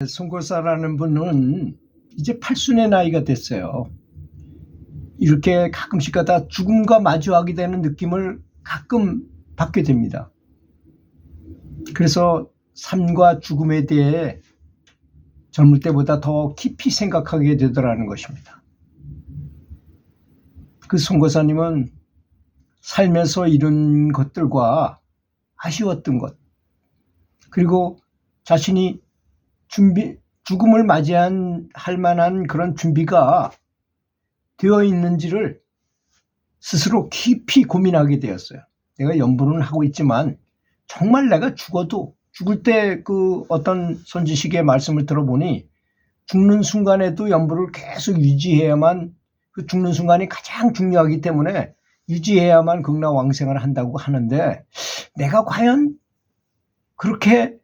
송골사라는 분은 이제 팔순의 나이가 됐어요. 이렇게 가끔씩 가다 죽음과 마주하게 되는 느낌을 가끔 받게 됩니다. 그래서 삶과 죽음에 대해 젊을 때보다 더 깊이 생각하게 되더라는 것입니다. 그 송고사님은 살면서 이룬 것들과 아쉬웠던 것, 그리고 자신이 죽음을 맞이할 만한 그런 준비가 되어 있는지를 스스로 깊이 고민하게 되었어요. 내가 연부는 하고 있지만 정말 내가 죽을 때 그 어떤 선지식의 말씀을 들어보니 죽는 순간에도 연부를 계속 유지해야만, 그 죽는 순간이 가장 중요하기 때문에 유지해야만 극락왕생을 한다고 하는데, 내가 과연 그렇게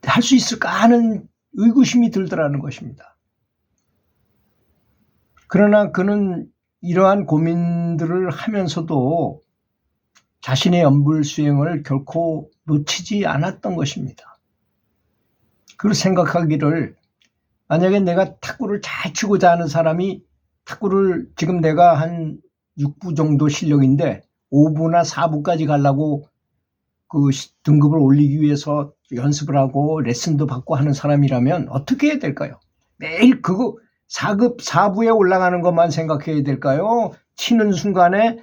할 수 있을까 하는 의구심이 들더라는 것입니다. 그러나 그는 이러한 고민들을 하면서도 자신의 연불 수행을 결코 놓치지 않았던 것입니다. 그걸 생각하기를, 만약에 내가 탁구를 잘 치고자 하는 사람이 탁구를 지금 내가 한 6부 정도 실력인데 5부나 4부까지 가려고 그 등급을 올리기 위해서 연습을 하고 레슨도 받고 하는 사람이라면 어떻게 해야 될까요? 매일 그거 4급 4부에 올라가는 것만 생각해야 될까요? 치는 순간에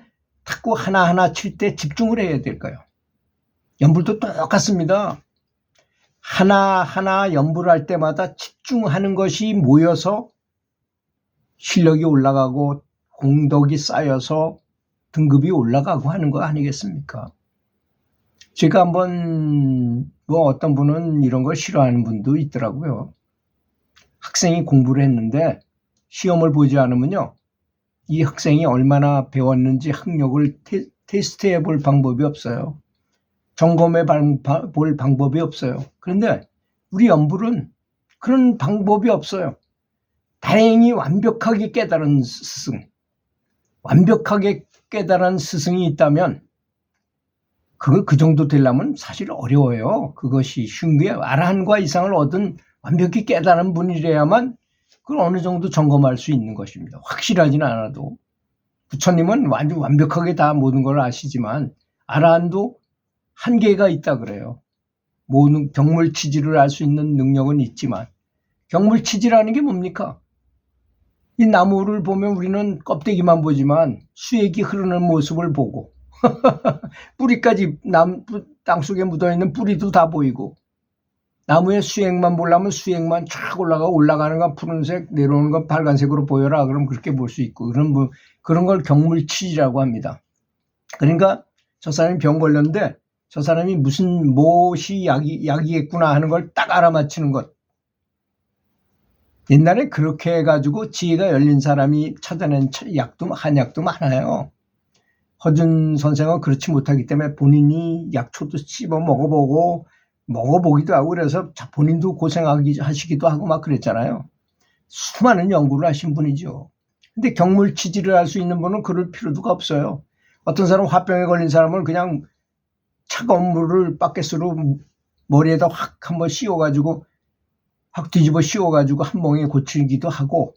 탁구 하나하나 칠 때 집중을 해야 될까요? 연불도 똑같습니다. 하나하나 연불할 때마다 집중하는 것이 모여서 실력이 올라가고 공덕이 쌓여서 등급이 올라가고 하는 거 아니겠습니까? 제가 한번 어떤 분은 이런 걸 싫어하는 분도 있더라고요. 학생이 공부를 했는데 시험을 보지 않으면요, 이 학생이 얼마나 배웠는지 학력을 테스트해 볼 방법이 없어요. 점검해 볼 방법이 없어요. 그런데 우리 연불은 그런 방법이 없어요. 다행히 완벽하게 깨달은 스승이 있다면 그 정도 되려면 사실 어려워요. 그것이 쉬운 게, 아라한과 이상을 얻은 완벽히 깨달은 분이래야만 그걸 어느 정도 점검할 수 있는 것입니다. 확실하지는 않아도. 부처님은 완전 완벽하게 다 모든 걸 아시지만 아라한도 한계가 있다 그래요. 모든 경물치지를 알 수 있는 능력은 있지만, 경물치지라는 게 뭡니까? 이 나무를 보면 우리는 껍데기만 보지만 수액이 흐르는 모습을 보고 뿌리까지 땅속에 묻어있는 뿌리도 다 보이고, 나무의 수액만 보려면 수액만 쫙 올라가는 건 푸른색, 내려오는 건 빨간색으로 보여라. 그럼 그렇게 볼 수 있고, 그런 걸 경물치지라고 합니다. 그러니까 저 사람이 병 걸렸는데 저 사람이 무엇이 약이겠구나 하는 걸 딱 알아맞히는 것. 옛날에 그렇게 해가지고 지혜가 열린 사람이 찾아낸 한약도 많아요. 허준 선생은 그렇지 못하기 때문에 본인이 약초도 씹어 먹어보기도 하고, 그래서 본인도 고생하시기도 하고 막 그랬잖아요. 수많은 연구를 하신 분이죠. 근데 경물치지를 할 수 있는 분은 그럴 필요도 없어요. 어떤 사람은 화병에 걸린 사람을 그냥 차가운 물을 바켓으로 머리에다 확 한번 확 뒤집어 씌워가지고 한 멍에 고치기도 하고,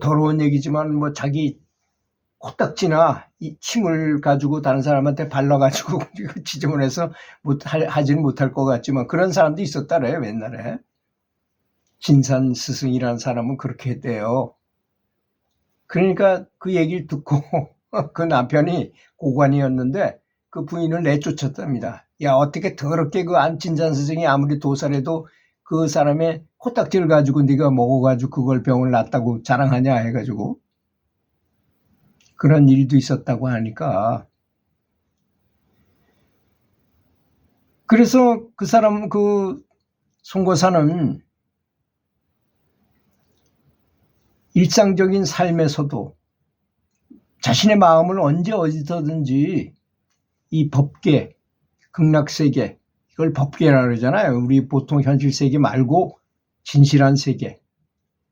더러운 얘기지만 자기 코딱지나 이 침을 가지고 다른 사람한테 발라가지고 지저분해서 하지는 못할 것 같지만 그런 사람도 있었다래요, 옛날에. 진산 스승이라는 사람은 그렇게 했대요. 그러니까 그 얘기를 듣고 그 남편이 고관이었는데 그 부인을 내쫓았답니다. 야, 어떻게 더럽게 그 진산 스승이 아무리 도살해도 그 사람의 코딱지를 가지고 네가 먹어가지고 그걸 병을 낫다고 자랑하냐 해가지고 그런 일도 있었다고 하니까. 그래서 그 사람, 그 송고사는 일상적인 삶에서도 자신의 마음을 언제 어디서든지 이 법계, 극락세계, 이걸 법계라고 그러잖아요. 우리 보통 현실세계 말고 진실한 세계.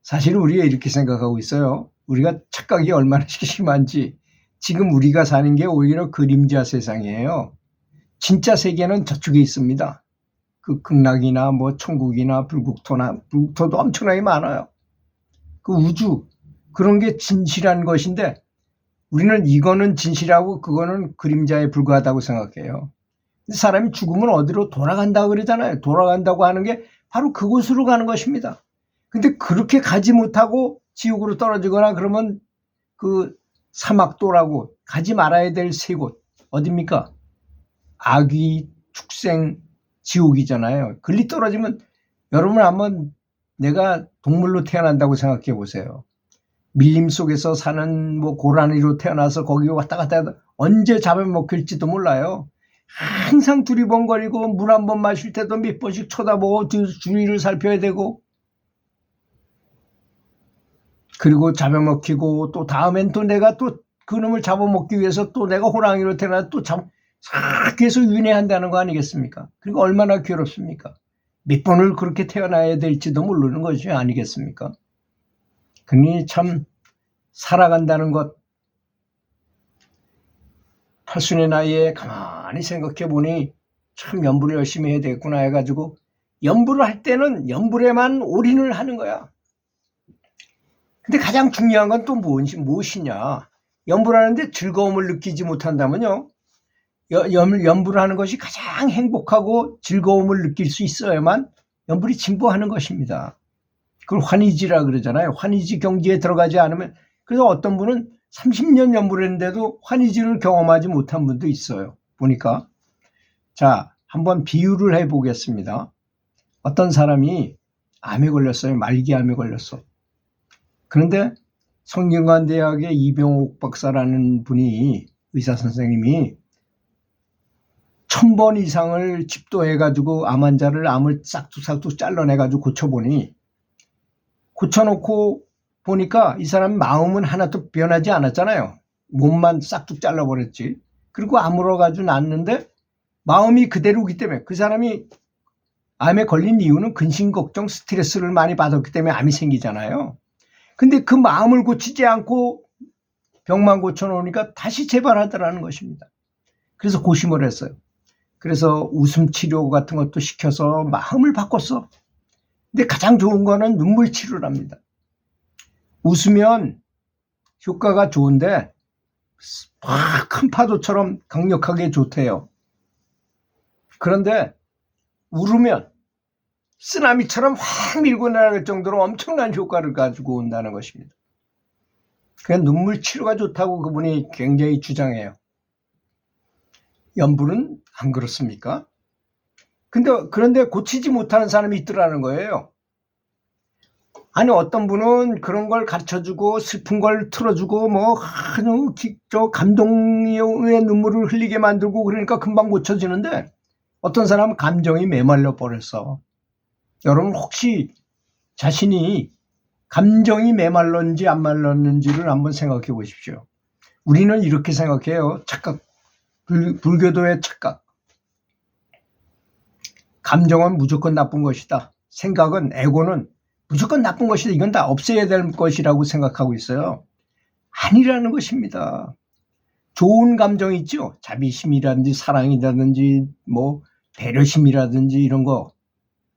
사실은 우리가 이렇게 생각하고 있어요. 우리가 착각이 얼마나 심한지. 지금 우리가 사는 게 오히려 그림자 세상이에요. 진짜 세계는 저쪽에 있습니다. 그 극락이나 뭐 천국이나 불국토도 엄청나게 많아요. 그 우주, 그런 게 진실한 것인데 우리는 이거는 진실하고 그거는 그림자에 불과하다고 생각해요. 사람이 죽으면 어디로 돌아간다고 그러잖아요. 돌아간다고 하는 게 바로 그곳으로 가는 것입니다. 근데 그렇게 가지 못하고 지옥으로 떨어지거나 그러면 그 사막도라고 가지 말아야 될 세 곳 어딥니까? 악귀, 축생, 지옥이잖아요. 글리 떨어지면 여러분 한번 내가 동물로 태어난다고 생각해 보세요. 밀림 속에서 사는 뭐 고라니로 태어나서 거기 왔다 갔다 해도 언제 잡아먹힐지도 몰라요. 항상 두리번거리고 물 한 번 마실 때도 몇 번씩 쳐다보고 주위를 살펴야 되고, 그리고 잡아먹히고 또 다음엔 또 내가 또 그놈을 잡아먹기 위해서 또 내가 호랑이로 태어나 또 계속 윤회한다는 거 아니겠습니까? 그러니까 얼마나 괴롭습니까? 몇 번을 그렇게 태어나야 될지도 모르는 것이 아니겠습니까? 그러니 참 살아간다는 것, 80의 나이에 가만히 생각해 보니 참 연불을 열심히 해야 되겠구나 해가지고 연불을 할 때는 연불에만 올인을 하는 거야. 근데 가장 중요한 건 또 무엇이냐? 연불하는데 즐거움을 느끼지 못한다면요, 연불을 하는 것이 가장 행복하고 즐거움을 느낄 수 있어야만 연불이 진보하는 것입니다. 그걸 환희지라 그러잖아요. 환희지 경지에 들어가지 않으면. 그래서 어떤 분은 30년 연불을 했는데도 환희지를 경험하지 못한 분도 있어요. 보니까. 자, 한번 비유를 해보겠습니다. 어떤 사람이 암에 걸렸어요. 말기암에 걸렸어. 그런데 성균관대학의 이병옥 박사라는 분이, 의사 선생님이 1000번 이상을 집도해가지고 암 환자를 암을 싹둑싹둑 잘라내가지고 고쳐보니, 고쳐놓고 보니까 이 사람 마음은 하나도 변하지 않았잖아요. 몸만 싹둑 잘라버렸지. 그리고 아물어가지고 났는데 마음이 그대로기 때문에, 그 사람이 암에 걸린 이유는 근심 걱정 스트레스를 많이 받았기 때문에 암이 생기잖아요. 근데 그 마음을 고치지 않고 병만 고쳐놓으니까 다시 재발하더라는 것입니다. 그래서 고심을 했어요. 그래서 웃음 치료 같은 것도 시켜서 마음을 바꿨어. 근데 가장 좋은 거는 눈물 치료랍니다. 웃으면 효과가 좋은데 큰 파도처럼 강력하게 좋대요. 그런데 울으면 쓰나미처럼 확 밀고 나갈 정도로 엄청난 효과를 가지고 온다는 것입니다. 그냥 눈물 치료가 좋다고 그분이 굉장히 주장해요. 연불은 안 그렇습니까? 그런데 고치지 못하는 사람이 있더라는 거예요. 아니, 어떤 분은 그런 걸 가르쳐주고 슬픈 걸 틀어주고 뭐 감동의 눈물을 흘리게 만들고 그러니까 금방 고쳐지는데, 어떤 사람은 감정이 메말라 버렸어. 여러분 혹시 자신이 감정이 메말랐는지 안 말랐는지를 한번 생각해 보십시오. 우리는 이렇게 생각해요. 착각. 불교도의 착각. 감정은 무조건 나쁜 것이다. 생각은, 에고는 무조건 나쁜 것이다. 이건 다 없애야 될 것이라고 생각하고 있어요. 아니라는 것입니다. 좋은 감정이 있죠. 자비심이라든지 사랑이라든지 뭐 배려심이라든지 이런 거,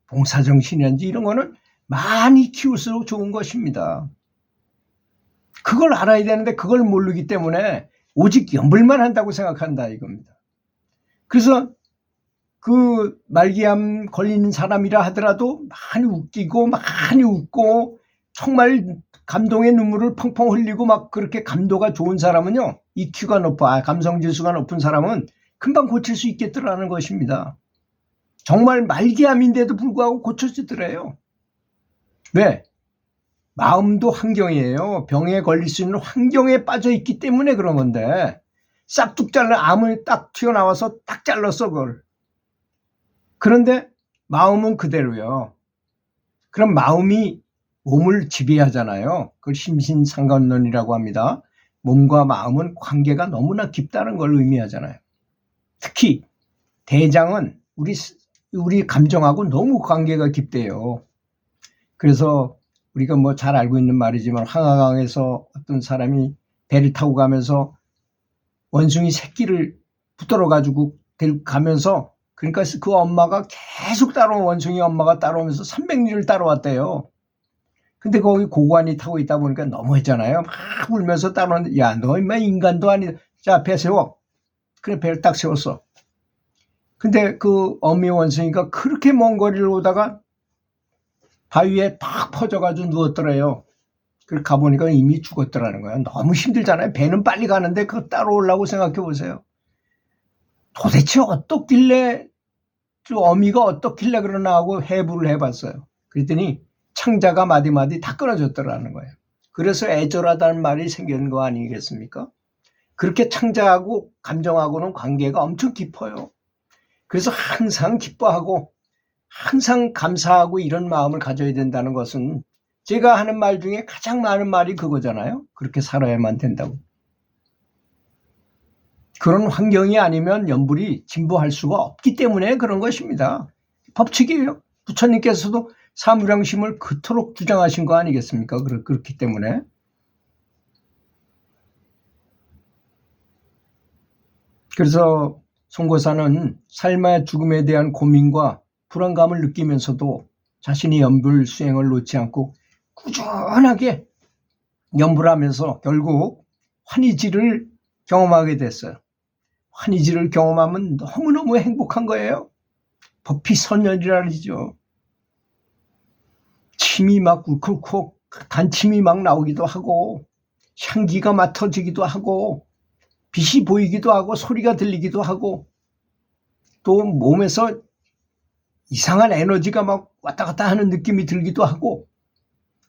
봉사정신이라든지 이런 거는 많이 키울수록 좋은 것입니다. 그걸 알아야 되는데 그걸 모르기 때문에 오직 연불만 한다고 생각한다 이겁니다. 그래서 그 말기암 걸린 사람이라 하더라도 많이 웃기고 많이 웃고 정말 감동의 눈물을 펑펑 흘리고 막 그렇게 감도가 좋은 사람은요, EQ가 높아, 감성지수가 높은 사람은 금방 고칠 수 있겠더라는 것입니다. 정말 말기암인데도 불구하고 고쳐지더래요. 왜? 마음도 환경이에요. 병에 걸릴 수 있는 환경에 빠져 있기 때문에 그런 건데, 싹둑 잘라 암을 딱 튀어나와서 딱 잘랐어 그걸. 그런데 마음은 그대로요. 그럼 마음이 몸을 지배하잖아요. 그걸 심신상관론이라고 합니다. 몸과 마음은 관계가 너무나 깊다는 걸 의미하잖아요. 특히 대장은 우리 감정하고 너무 관계가 깊대요. 그래서 우리가 뭐 잘 알고 있는 말이지만, 황하강에서 어떤 사람이 배를 타고 가면서 원숭이 새끼를 붙들어 가지고 가면서 그러니까 그 엄마가 계속 따라온 원숭이 엄마가 따라오면서 300리를 따라왔대요. 근데 거기 고관이 타고 있다 보니까 너무했잖아요. 막 울면서 따라오는데 야, 너 인마 인간도 아니다. 자, 배 세워. 그래, 배를 딱 세웠어. 근데 그 어미 원숭이가 그렇게 먼 거리를 오다가 바위에 팍 퍼져가지고 누웠더래요. 그걸 가보니까 이미 죽었더라는 거야. 너무 힘들잖아요. 배는 빨리 가는데 그거 따라오려고 생각해 보세요. 도대체 어떻길래, 어미가 어떻길래 그러나 하고 해부를 해봤어요. 그랬더니 창자가 마디마디 다 끊어졌더라는 거예요. 그래서 애절하다는 말이 생긴 거 아니겠습니까? 그렇게 창자하고 감정하고는 관계가 엄청 깊어요. 그래서 항상 기뻐하고 항상 감사하고 이런 마음을 가져야 된다는 것은 제가 하는 말 중에 가장 많은 말이 그거잖아요. 그렇게 살아야만 된다고. 그런 환경이 아니면 연불이 진보할 수가 없기 때문에 그런 것입니다. 법칙이에요. 부처님께서도 사무량심을 그토록 주장하신 거 아니겠습니까? 그렇기 때문에. 그래서 송고사는 삶의 죽음에 대한 고민과 불안감을 느끼면서도 자신이 연불 수행을 놓지 않고 꾸준하게 연불하면서 결국 환희지를 경험하게 됐어요. 환희지를 경험하면 너무너무 행복한 거예요. 법피선열이라 그러죠. 침이 막 울컥울컥 단침이 막 나오기도 하고 향기가 맡아지기도 하고 빛이 보이기도 하고 소리가 들리기도 하고 또 몸에서 이상한 에너지가 막 왔다 갔다 하는 느낌이 들기도 하고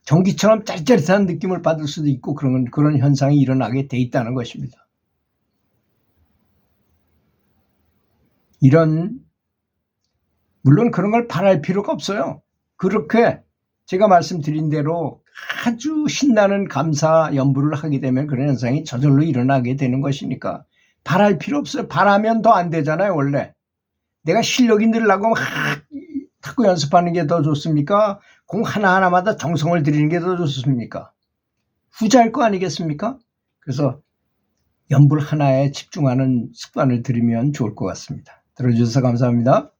전기처럼 짜릿짜릿한 느낌을 받을 수도 있고 그런 현상이 일어나게 돼 있다는 것입니다. 물론 그런 걸 바랄 필요가 없어요. 그렇게 제가 말씀드린 대로 아주 신나는 감사 연부를 하게 되면 그런 현상이 저절로 일어나게 되는 것이니까 바랄 필요 없어요. 바라면 더 안 되잖아요. 원래 내가 실력이 늘려고 막 탁구 연습하는 게 더 좋습니까? 공 하나하나마다 정성을 들이는 게 더 좋습니까? 후자일 거 아니겠습니까? 그래서 연불 하나에 집중하는 습관을 들이면 좋을 것 같습니다. 들어주셔서 감사합니다.